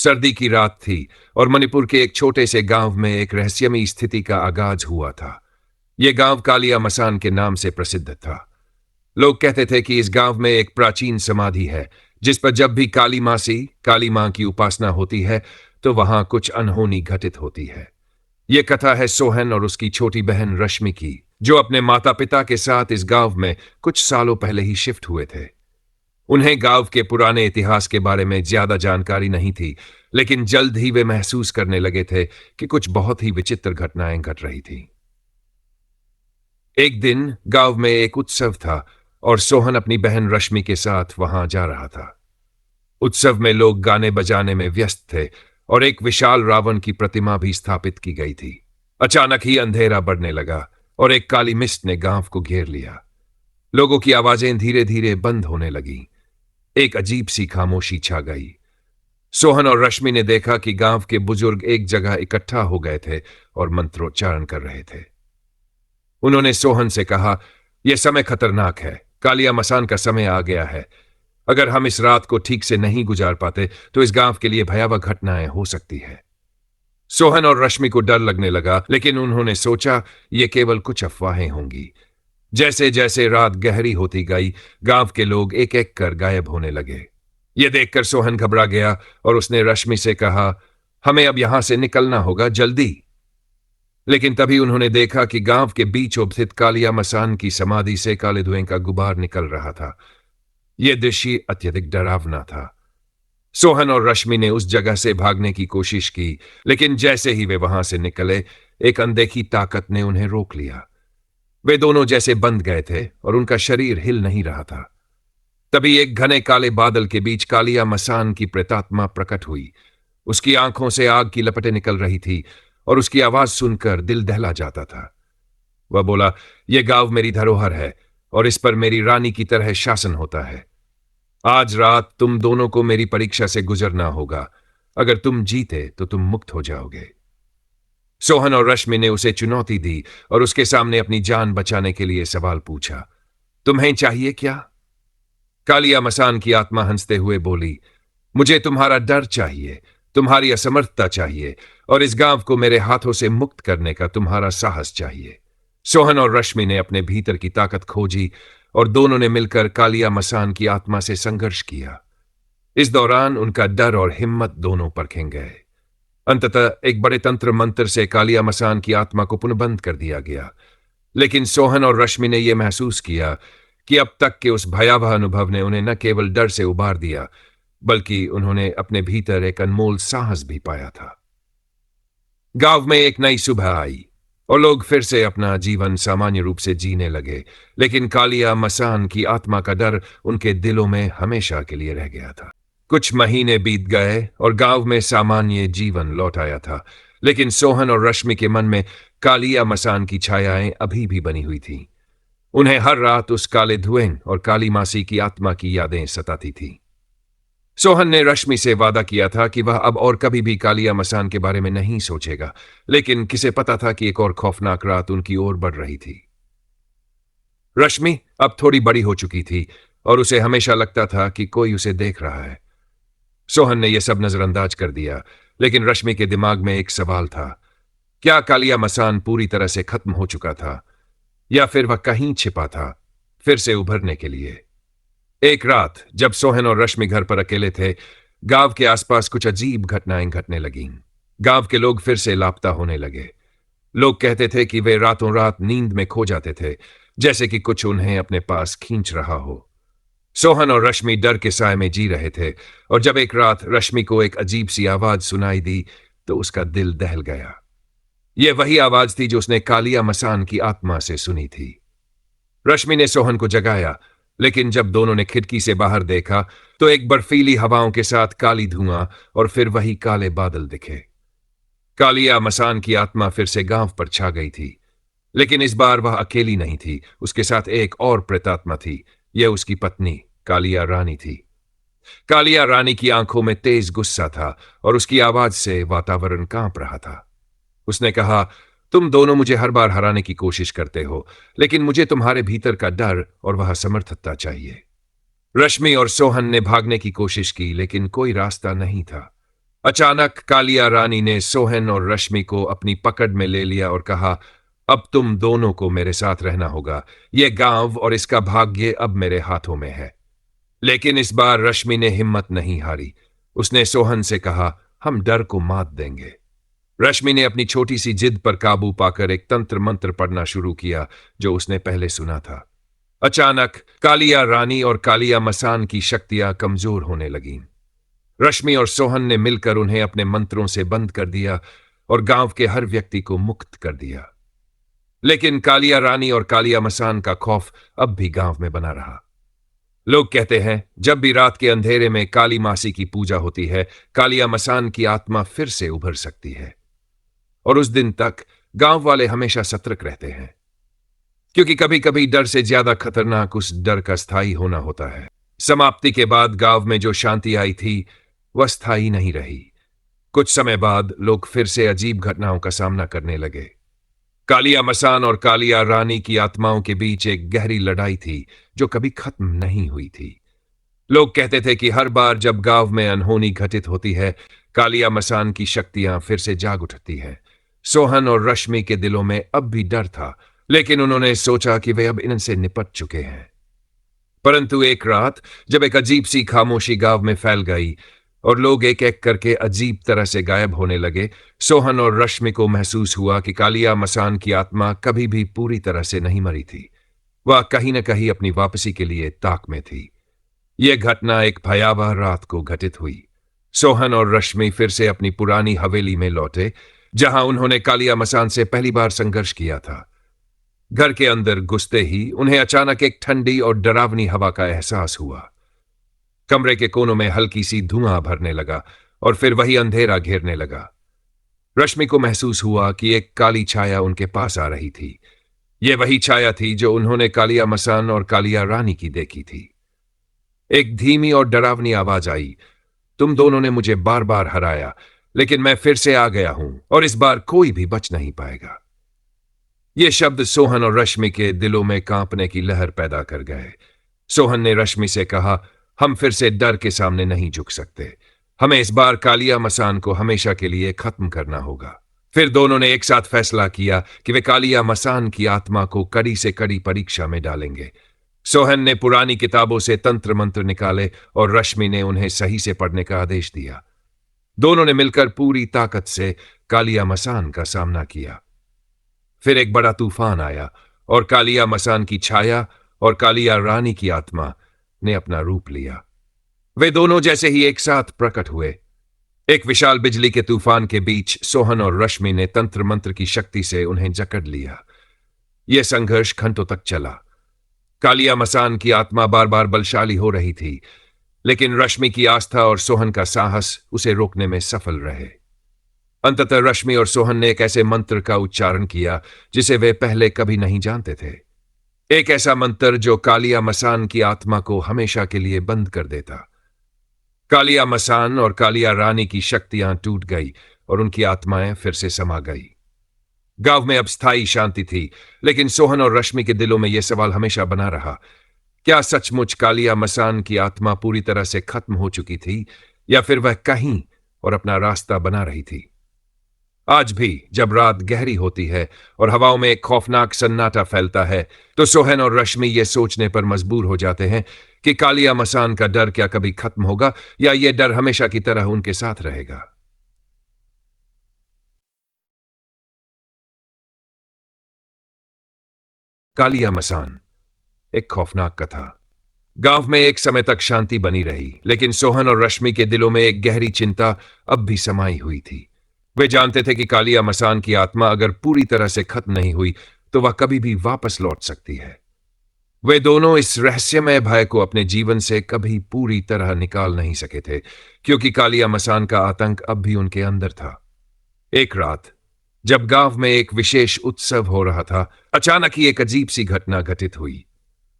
सर्दी की रात थी और मणिपुर के एक छोटे से गांव में एक रहस्यमयी स्थिति का आगाज हुआ था। यह गांव कालिया मसान के नाम से प्रसिद्ध था। लोग कहते थे कि इस गांव में एक प्राचीन समाधि है जिस पर जब भी काली मां की उपासना होती है तो वहां कुछ अनहोनी घटित होती है। यह कथा है सोहन और उसकी छोटी बहन रश्मि की, जो अपने माता पिता के साथ इस गांव में कुछ सालों पहले ही शिफ्ट हुए थे। उन्हें गांव के पुराने इतिहास के बारे में ज्यादा जानकारी नहीं थी, लेकिन जल्द ही वे महसूस करने लगे थे कि कुछ बहुत ही विचित्र घटनाएं घट रही थी। एक दिन गांव में एक उत्सव था और सोहन अपनी बहन रश्मि के साथ वहां जा रहा था। उत्सव में लोग गाने बजाने में व्यस्त थे और एक विशाल रावण की प्रतिमा भी स्थापित की गई थी। अचानक ही अंधेरा बढ़ने लगा और एक काली मिस्ट ने गांव को घेर लिया। लोगों की आवाजें धीरे धीरे बंद होने लगीं। एक अजीब सी खामोशी छा गई। सोहन और रश्मि ने देखा कि गांव के बुजुर्ग एक जगह इकट्ठा हो गए थे और मंत्रोच्चारण कर रहे थे। उन्होंने सोहन से कहा, यह समय खतरनाक है, कालिया मसान का समय आ गया है। अगर हम इस रात को ठीक से नहीं गुजार पाते तो इस गांव के लिए भयावह घटनाएं हो सकती है। सोहन और रश्मि को डर लगने लगा, लेकिन उन्होंने सोचा यह केवल कुछ अफवाहें होंगी। जैसे जैसे रात गहरी होती गई, गांव के लोग एक एक कर गायब होने लगे। यह देखकर सोहन घबरा गया और उसने रश्मि से कहा, हमें अब यहां से निकलना होगा, जल्दी। लेकिन तभी उन्होंने देखा कि गांव के बीच स्थित कालिया मसान की समाधि से काले धुएं का गुबार निकल रहा था। यह दृश्य अत्यधिक डरावना था। सोहन और रश्मि ने उस जगह से भागने की कोशिश की, लेकिन जैसे ही वे वहां से निकले, एक अनदेखी ताकत ने उन्हें रोक लिया। वे दोनों जैसे बंध गए थे और उनका शरीर हिल नहीं रहा था। तभी एक घने काले बादल के बीच कालिया मसान की प्रेतात्मा प्रकट हुई। उसकी आंखों से आग की लपटें निकल रही थी और उसकी आवाज सुनकर दिल दहला जाता था। वह बोला, यह गांव मेरी धरोहर है और इस पर मेरी रानी की तरह शासन होता है। आज रात तुम दोनों को मेरी परीक्षा से गुजरना होगा। अगर तुम जीते तो तुम मुक्त हो जाओगे। सोहन और रश्मि ने उसे चुनौती दी और उसके सामने अपनी जान बचाने के लिए सवाल पूछा, तुम्हें चाहिए क्या? कालिया मसान की आत्मा हंसते हुए बोली, मुझे तुम्हारा डर चाहिए, तुम्हारी असमर्थता चाहिए और इस गांव को मेरे हाथों से मुक्त करने का तुम्हारा साहस चाहिए। सोहन और रश्मि ने अपने भीतर की ताकत खोजी और दोनों ने मिलकर कालिया मसान की आत्मा से संघर्ष किया। इस दौरान उनका डर और हिम्मत दोनों परखें गए। अंततः एक बड़े तंत्र मंत्र से कालिया मसान की आत्मा को पुनर्बंद कर दिया गया। लेकिन सोहन और रश्मि ने यह महसूस किया कि अब तक के उस भयावह अनुभव ने उन्हें न केवल डर से उबार दिया, बल्कि उन्होंने अपने भीतर एक अनमोल साहस भी पाया था। गांव में एक नई सुबह आई और लोग फिर से अपना जीवन सामान्य रूप से जीने लगे, लेकिन कालिया मसान की आत्मा का डर उनके दिलों में हमेशा के लिए रह गया था। कुछ महीने बीत गए और गांव में सामान्य जीवन लौट आया था, लेकिन सोहन और रश्मि के मन में कालिया मसान की छायाएं अभी भी बनी हुई थीं। उन्हें हर रात उस काले धुएं और काली मासी की आत्मा की यादें सताती थीं। सोहन ने रश्मि से वादा किया था कि वह अब और कभी भी कालिया मसान के बारे में नहीं सोचेगा, लेकिन किसे पता था कि एक और खौफनाक रात उनकी ओर बढ़ रही थी। रश्मि अब थोड़ी बड़ी हो चुकी थी और उसे हमेशा लगता था कि कोई उसे देख रहा है। सोहन ने यह सब नजरअंदाज कर दिया, लेकिन रश्मि के दिमाग में एक सवाल था, क्या कालिया मसान पूरी तरह से खत्म हो चुका था या फिर वह कहीं छिपा था फिर से उभरने के लिए? एक रात जब सोहन और रश्मि घर पर अकेले थे, गांव के आसपास कुछ अजीब घटनाएं घटने लगीं। गांव के लोग फिर से लापता होने लगे। लोग कहते थे कि वे रातों रात नींद में खो जाते थे, जैसे कि कुछ उन्हें अपने पास खींच रहा हो। सोहन और रश्मि डर के साए में जी रहे थे और जब एक रात रश्मि को एक अजीब सी आवाज सुनाई दी तो उसका दिल दहल गया। यह वही आवाज थी जो उसने कालिया मसान की आत्मा से सुनी थी। रश्मि ने सोहन को जगाया, लेकिन जब दोनों ने खिड़की से बाहर देखा तो एक बर्फीली हवाओं के साथ काली धुआं और फिर वही काले बादल दिखे। कालिया मसान की आत्मा फिर से गांव पर छा गई थी, लेकिन इस बार वह अकेली नहीं थी। उसके साथ एक और प्रेतात्मा थी। यह उसकी पत्नी कालिया रानी थी। कालिया रानी की आंखों में तेज गुस्सा था और उसकी आवाज से वातावरण कांप रहा था। उसने कहा, तुम दोनों मुझे हर बार हराने की कोशिश करते हो, लेकिन मुझे तुम्हारे भीतर का डर और वह समर्थता चाहिए। रश्मि और सोहन ने भागने की कोशिश की, लेकिन कोई रास्ता नहीं था। अचानक कालिया रानी ने सोहन और रश्मि को अपनी पकड़ में ले लिया और कहा, अब तुम दोनों को मेरे साथ रहना होगा। यह गांव और इसका भाग्य अब मेरे हाथों में है। लेकिन इस बार रश्मि ने हिम्मत नहीं हारी। उसने सोहन से कहा, हम डर को मात देंगे। रश्मि ने अपनी छोटी सी जिद पर काबू पाकर एक तंत्र मंत्र पढ़ना शुरू किया जो उसने पहले सुना था। अचानक कालिया रानी और कालिया मसान की शक्तियां कमजोर होने लगीं। रश्मि और सोहन ने मिलकर उन्हें अपने मंत्रों से बंद कर दिया और गांव के हर व्यक्ति को मुक्त कर दिया। लेकिन कालिया रानी और कालिया मसान का खौफ अब भी गांव में बना रहा। लोग कहते हैं, जब भी रात के अंधेरे में काली मासी की पूजा होती है, कालिया मसान की आत्मा फिर से उभर सकती है। और उस दिन तक गांव वाले हमेशा सतर्क रहते हैं, क्योंकि कभी कभी डर से ज्यादा खतरनाक उस डर का स्थायी होना होता है। समाप्ति के बाद गांव में जो शांति आई थी वह स्थायी नहीं रही। कुछ समय बाद लोग फिर से अजीब घटनाओं का सामना करने लगे। कालिया मसान और कालिया रानी की आत्माओं के बीच एक गहरी लड़ाई थी जो कभी खत्म नहीं हुई थी। लोग कहते थे कि हर बार जब गांव में अनहोनी घटित होती है, कालिया मसान की शक्तियां फिर से जाग उठती हैं। सोहन और रश्मि के दिलों में अब भी डर था, लेकिन उन्होंने सोचा कि वे अब इनसे निपट चुके हैं। परंतु एक रात जब एक अजीब सी खामोशी गांव में फैल गई और लोग एक एक करके अजीब तरह से गायब होने लगे, सोहन और रश्मि को महसूस हुआ कि कालिया मसान की आत्मा कभी भी पूरी तरह से नहीं मरी थी। वह कहीं न कहीं अपनी वापसी के लिए ताक में थी। यह घटना एक भयावह रात को घटित हुई। सोहन और रश्मि फिर से अपनी पुरानी हवेली में लौटे, जहां उन्होंने कालिया मसान से पहली बार संघर्ष किया था। घर के अंदर घुसते ही उन्हें अचानक एक ठंडी और डरावनी हवा का एहसास हुआ। कमरे के कोनों में हल्की सी धुआं भरने लगा और फिर वही अंधेरा घेरने लगा। रश्मि को महसूस हुआ कि एक काली छाया उनके पास आ रही थी। यह वही छाया थी जो उन्होंने कालिया मसान और कालिया रानी की देखी थी। एक धीमी और डरावनी आवाज आई, तुम दोनों ने मुझे बार बार हराया, लेकिन मैं फिर से आ गया हूं और इस बार कोई भी बच नहीं पाएगा। ये शब्द सोहन और रश्मि के दिलों में कांपने की लहर पैदा कर गए। सोहन ने रश्मि से कहा, हम फिर से डर के सामने नहीं झुक सकते। हमें इस बार कालिया मसान को हमेशा के लिए खत्म करना होगा। फिर दोनों ने एक साथ फैसला किया कि वे कालिया मसान की आत्मा को कड़ी से कड़ी परीक्षा में डालेंगे। सोहन ने पुरानी किताबों से तंत्र मंत्र निकाले और रश्मि ने उन्हें सही से पढ़ने का आदेश दिया। दोनों ने मिलकर पूरी ताकत से कालिया मसान का सामना किया। फिर एक बड़ा तूफान आया और कालिया मसान की छाया और कालिया रानी की आत्मा ने अपना रूप लिया। वे दोनों जैसे ही एक साथ प्रकट हुए। एक विशाल बिजली के तूफान के बीच सोहन और रश्मि ने तंत्र मंत्र की शक्ति से उन्हें जकड़ लिया। यह संघर्ष घंटों तक चला। कालिया मसान की आत्मा बार बार बलशाली हो रही थी, लेकिन रश्मि की आस्था और सोहन का साहस उसे रोकने में सफल रहे। अंततः रश्मि और सोहन ने एक ऐसे मंत्र का उच्चारण किया जिसे वे पहले कभी नहीं जानते थे। एक ऐसा मंत्र जो कालिया मसान की आत्मा को हमेशा के लिए बंद कर देता। कालिया मसान और कालिया रानी की शक्तियां टूट गई और उनकी आत्माएं फिर से समा गई। गांव में अब स्थायी शांति थी, लेकिन सोहन और रश्मि के दिलों में यह सवाल हमेशा बना रहा, क्या सचमुच कालिया मसान की आत्मा पूरी तरह से खत्म हो चुकी थी या फिर वह कहीं और अपना रास्ता बना रही थी? आज भी जब रात गहरी होती है और हवाओं में एक खौफनाक सन्नाटा फैलता है, तो सोहन और रश्मि ये सोचने पर मजबूर हो जाते हैं कि कालिया मसान का डर क्या कभी खत्म होगा या यह डर हमेशा की तरह उनके साथ रहेगा। कालिया मसान, एक खौफनाक कथा। गांव में एक समय तक शांति बनी रही, लेकिन सोहन और रश्मि के दिलों में एक गहरी चिंता अब भी समाई हुई थी। वे जानते थे कि कालिया मसान की आत्मा अगर पूरी तरह से खत्म नहीं हुई तो वह कभी भी वापस लौट सकती है। वे दोनों इस रहस्यमय भय को अपने जीवन से कभी पूरी तरह निकाल नहीं सके थे, क्योंकि कालिया मसान का आतंक अब भी उनके अंदर था। एक रात जब गांव में एक विशेष उत्सव हो रहा था, अचानक ही एक अजीब सी घटना घटित हुई।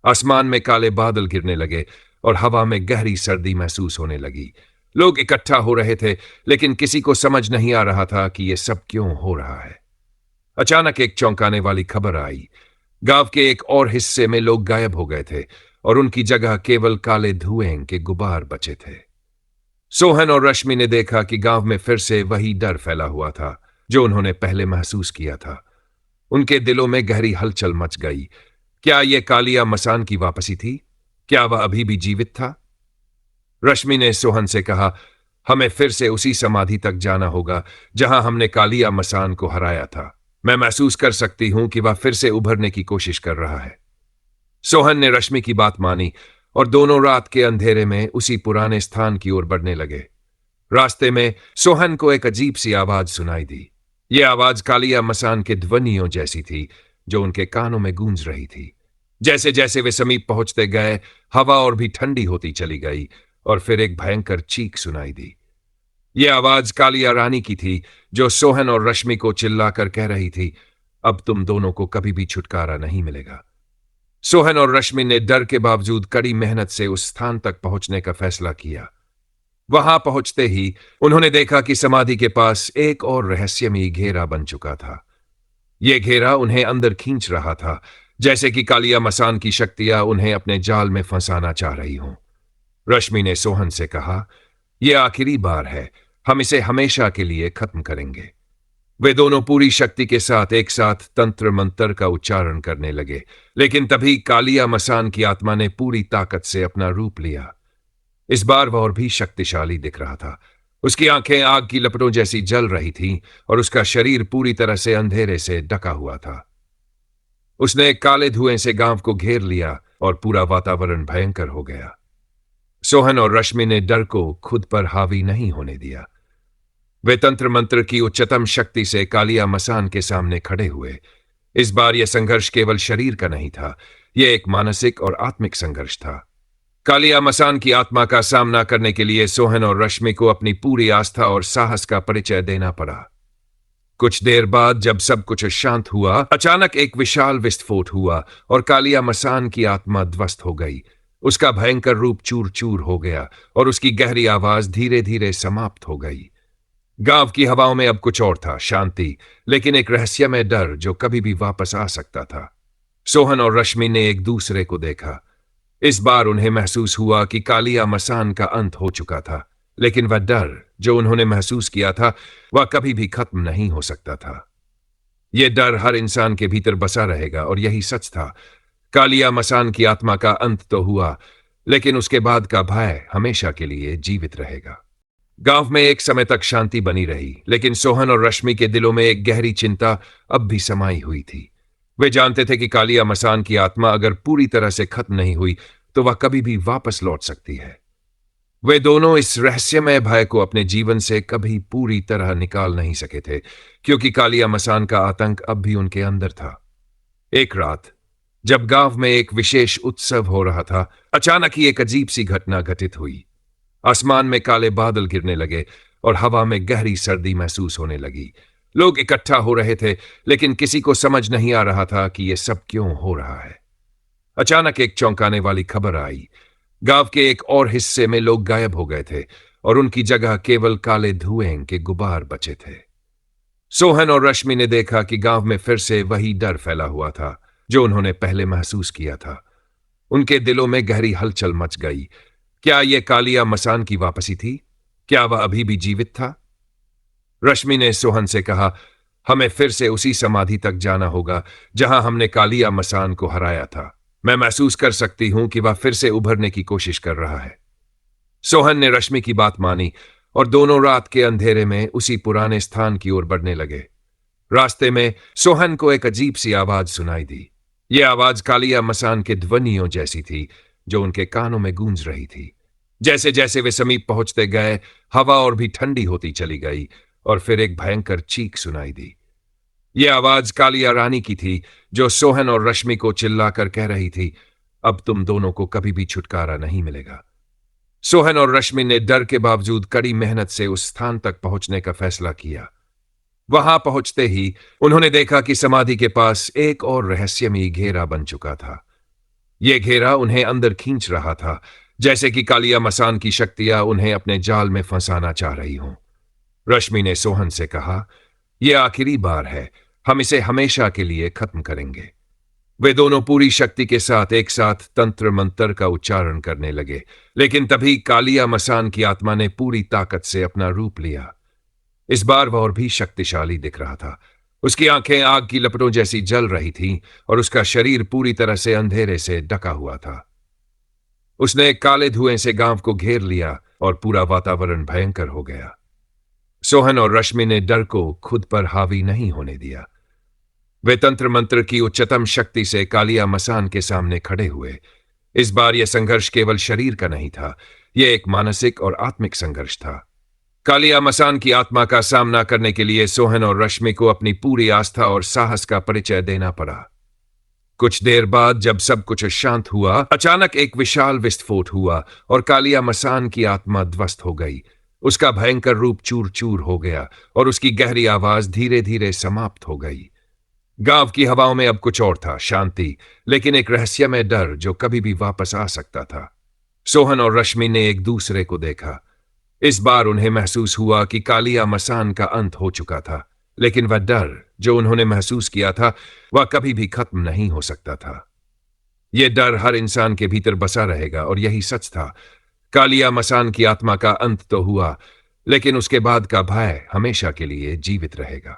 आसमान में काले बादल गिरने लगे और हवा में गहरी सर्दी महसूस होने लगी। लोग इकट्ठा हो रहे थे, लेकिन किसी को समझ नहीं आ रहा था कि यह सब क्यों हो रहा है। अचानक एक चौंकाने वाली खबर आई। गांव के एक और हिस्से में लोग गायब हो गए थे और उनकी जगह केवल काले धुएं के गुबार बचे थे। सोहन और रश्मि ने देखा कि गांव में फिर से वही डर फैला हुआ था जो उन्होंने पहले महसूस किया था। उनके दिलों में गहरी हलचल मच गई। क्या यह कालिया मसान की वापसी थी? क्या वह अभी भी जीवित था? रश्मि ने सोहन से कहा, हमें फिर से उसी समाधि तक जाना होगा जहां हमने कालिया मसान को हराया था। मैं महसूस कर सकती हूं कि वह फिर से उभरने की कोशिश कर रहा है। सोहन ने रश्मि की बात मानी और दोनों रात के अंधेरे में उसी पुराने स्थान की ओर बढ़ने लगे। रास्ते में सोहन को एक अजीब सी आवाज सुनाई दी। यह आवाज कालिया मसान के ध्वनियों जैसी थी जो उनके कानों में गूंज रही थी। जैसे जैसे वे समीप पहुंचते गए, हवा और भी ठंडी होती चली गई और फिर एक भयंकर चीख सुनाई दी। यह आवाज कालिया रानी की थी जो सोहन और रश्मि को चिल्लाकर कह रही थी, अब तुम दोनों को कभी भी छुटकारा नहीं मिलेगा। सोहन और रश्मि ने डर के बावजूद कड़ी मेहनत से उस स्थान तक पहुंचने का फैसला किया। वहां पहुंचते ही उन्होंने देखा कि समाधि के पास एक और रहस्यमयी घेरा बन चुका था। यह घेरा उन्हें अंदर खींच रहा था, जैसे कि कालिया मसान की शक्तियां उन्हें अपने जाल में फंसाना चाह रही हों। रश्मि ने सोहन से कहा, यह आखिरी बार है, हम इसे हमेशा के लिए खत्म करेंगे। वे दोनों पूरी शक्ति के साथ एक साथ तंत्र मंत्र का उच्चारण करने लगे, लेकिन तभी कालिया मसान की आत्मा ने पूरी ताकत से अपना रूप लिया। इस बार वह और भी शक्तिशाली दिख रहा था। उसकी आंखें आग की लपटों जैसी जल रही थीं और उसका शरीर पूरी तरह से अंधेरे से ढका हुआ था। उसने काले धुएं से गांव को घेर लिया और पूरा वातावरण भयंकर हो गया। सोहन और रश्मि ने डर को खुद पर हावी नहीं होने दिया। वे तंत्र मंत्र की उच्चतम शक्ति से कालिया मसान के सामने खड़े हुए। इस बार यह संघर्ष केवल शरीर का नहीं था, यह एक मानसिक और आत्मिक संघर्ष था। कालिया मसान की आत्मा का सामना करने के लिए सोहन और रश्मि को अपनी पूरी आस्था और साहस का परिचय देना पड़ा। कुछ देर बाद जब सब कुछ शांत हुआ, अचानक एक विशाल विस्फोट हुआ और कालिया मसान की आत्मा ध्वस्त हो गई। उसका भयंकर रूप चूर चूर हो गया और उसकी गहरी आवाज धीरे धीरे समाप्त हो गई। गांव की हवाओं में अब कुछ और था, शांति, लेकिन एक रहस्यमय डर जो कभी भी वापस आ सकता था। सोहन और रश्मि ने एक दूसरे को देखा। इस बार उन्हें महसूस हुआ कि कालिया मसान का अंत हो चुका था, लेकिन वह डर जो उन्होंने महसूस किया था वह कभी भी खत्म नहीं हो सकता था। यह डर हर इंसान के भीतर बसा रहेगा और यही सच था। कालिया मसान की आत्मा का अंत तो हुआ, लेकिन उसके बाद का भय हमेशा के लिए जीवित रहेगा। गांव में एक समय तक शांति बनी रही, लेकिन सोहन और रश्मि के दिलों में एक गहरी चिंता अब भी समाई हुई थी। वे जानते थे कि कालिया मसान की आत्मा अगर पूरी तरह से खत्म नहीं हुई तो वह कभी भी वापस लौट सकती है। वे दोनों इस रहस्यमय भय को अपने जीवन से कभी पूरी तरह निकाल नहीं सके थे, क्योंकि कालिया मसान का आतंक अब भी उनके अंदर था। एक रात जब गांव में एक विशेष उत्सव हो रहा था, अचानक ही एक अजीब सी घटना घटित हुई। आसमान में काले बादल गिरने लगे और हवा में गहरी सर्दी महसूस होने लगी। लोग इकट्ठा हो रहे थे, लेकिन किसी को समझ नहीं आ रहा था कि यह सब क्यों हो रहा है। अचानक एक चौंकाने वाली खबर आई। गांव के एक और हिस्से में लोग गायब हो गए थे और उनकी जगह केवल काले धुएं के गुबार बचे थे। सोहन और रश्मि ने देखा कि गांव में फिर से वही डर फैला हुआ था जो उन्होंने पहले महसूस किया था। उनके दिलों में गहरी हलचल मच गई। क्या यह कालिया मसान की वापसी थी? क्या वह अभी भी जीवित था? रश्मि ने सोहन से कहा, हमें फिर से उसी समाधि तक जाना होगा जहां हमने कालिया मसान को हराया था। मैं महसूस कर सकती हूं कि वह फिर से उभरने की कोशिश कर रहा है। सोहन ने रश्मि की बात मानी और दोनों रात के अंधेरे में उसी पुराने स्थान की ओर बढ़ने लगे। रास्ते में सोहन को एक अजीब सी आवाज सुनाई दी। यह आवाज कालिया मसान के ध्वनियों जैसी थी जो उनके कानों में गूंज रही थी। जैसे जैसे वे समीप पहुंचते गए, हवा और भी ठंडी होती चली गई और फिर एक भयंकर चीख सुनाई दी। यह आवाज कालिया रानी की थी जो सोहन और रश्मि को चिल्लाकर कह रही थी, अब तुम दोनों को कभी भी छुटकारा नहीं मिलेगा। सोहन और रश्मि ने डर के बावजूद कड़ी मेहनत से उस स्थान तक पहुंचने का फैसला किया। वहां पहुंचते ही उन्होंने देखा कि समाधि के पास एक और रहस्यमयी घेरा बन चुका था। यह घेरा उन्हें अंदर खींच रहा था, जैसे कि कालिया मसान की शक्तियां उन्हें अपने जाल में फंसाना चाह रही हों। रश्मि ने सोहन से कहा, यह आखिरी बार है, हम इसे हमेशा के लिए खत्म करेंगे। वे दोनों पूरी शक्ति के साथ एक साथ तंत्र मंत्र का उच्चारण करने लगे, लेकिन तभी कालिया मसान की आत्मा ने पूरी ताकत से अपना रूप लिया। इस बार वह और भी शक्तिशाली दिख रहा था। उसकी आंखें आग की लपटों जैसी जल रही थीं और उसका शरीर पूरी तरह से अंधेरे से ढका हुआ था। उसने काले धुएं से गांव को घेर लिया और पूरा वातावरण भयंकर हो गया। सोहन और रश्मि ने डर को खुद पर हावी नहीं होने दिया। वे तंत्र मंत्र की उच्चतम शक्ति से कालिया मसान के सामने खड़े हुए। इस बार यह संघर्ष केवल शरीर का नहीं था, यह एक मानसिक और आत्मिक संघर्ष था। कालिया मसान की आत्मा का सामना करने के लिए सोहन और रश्मि को अपनी पूरी आस्था और साहस का परिचय देना पड़ा। कुछ देर बाद जब सब कुछ शांत हुआ, अचानक एक विशाल विस्फोट हुआ और कालिया मसान की आत्मा ध्वस्त हो गई। उसका भयंकर रूप चूर चूर हो गया और उसकी गहरी आवाज धीरे धीरे समाप्त हो गई। गांव की हवाओं में अब कुछ और था, शांति, लेकिन एक रहस्यमय डर जो कभी भी वापस आ सकता था। सोहन और रश्मि ने एक दूसरे को देखा। इस बार उन्हें महसूस हुआ कि कालिया मसान का अंत हो चुका था, लेकिन वह डर जो उन्होंने महसूस किया था वह कभी भी खत्म नहीं हो सकता था। यह डर हर इंसान के भीतर बसा रहेगा और यही सच था। कालिया मसान की आत्मा का अंत तो हुआ, लेकिन उसके बाद का भय हमेशा के लिए जीवित रहेगा।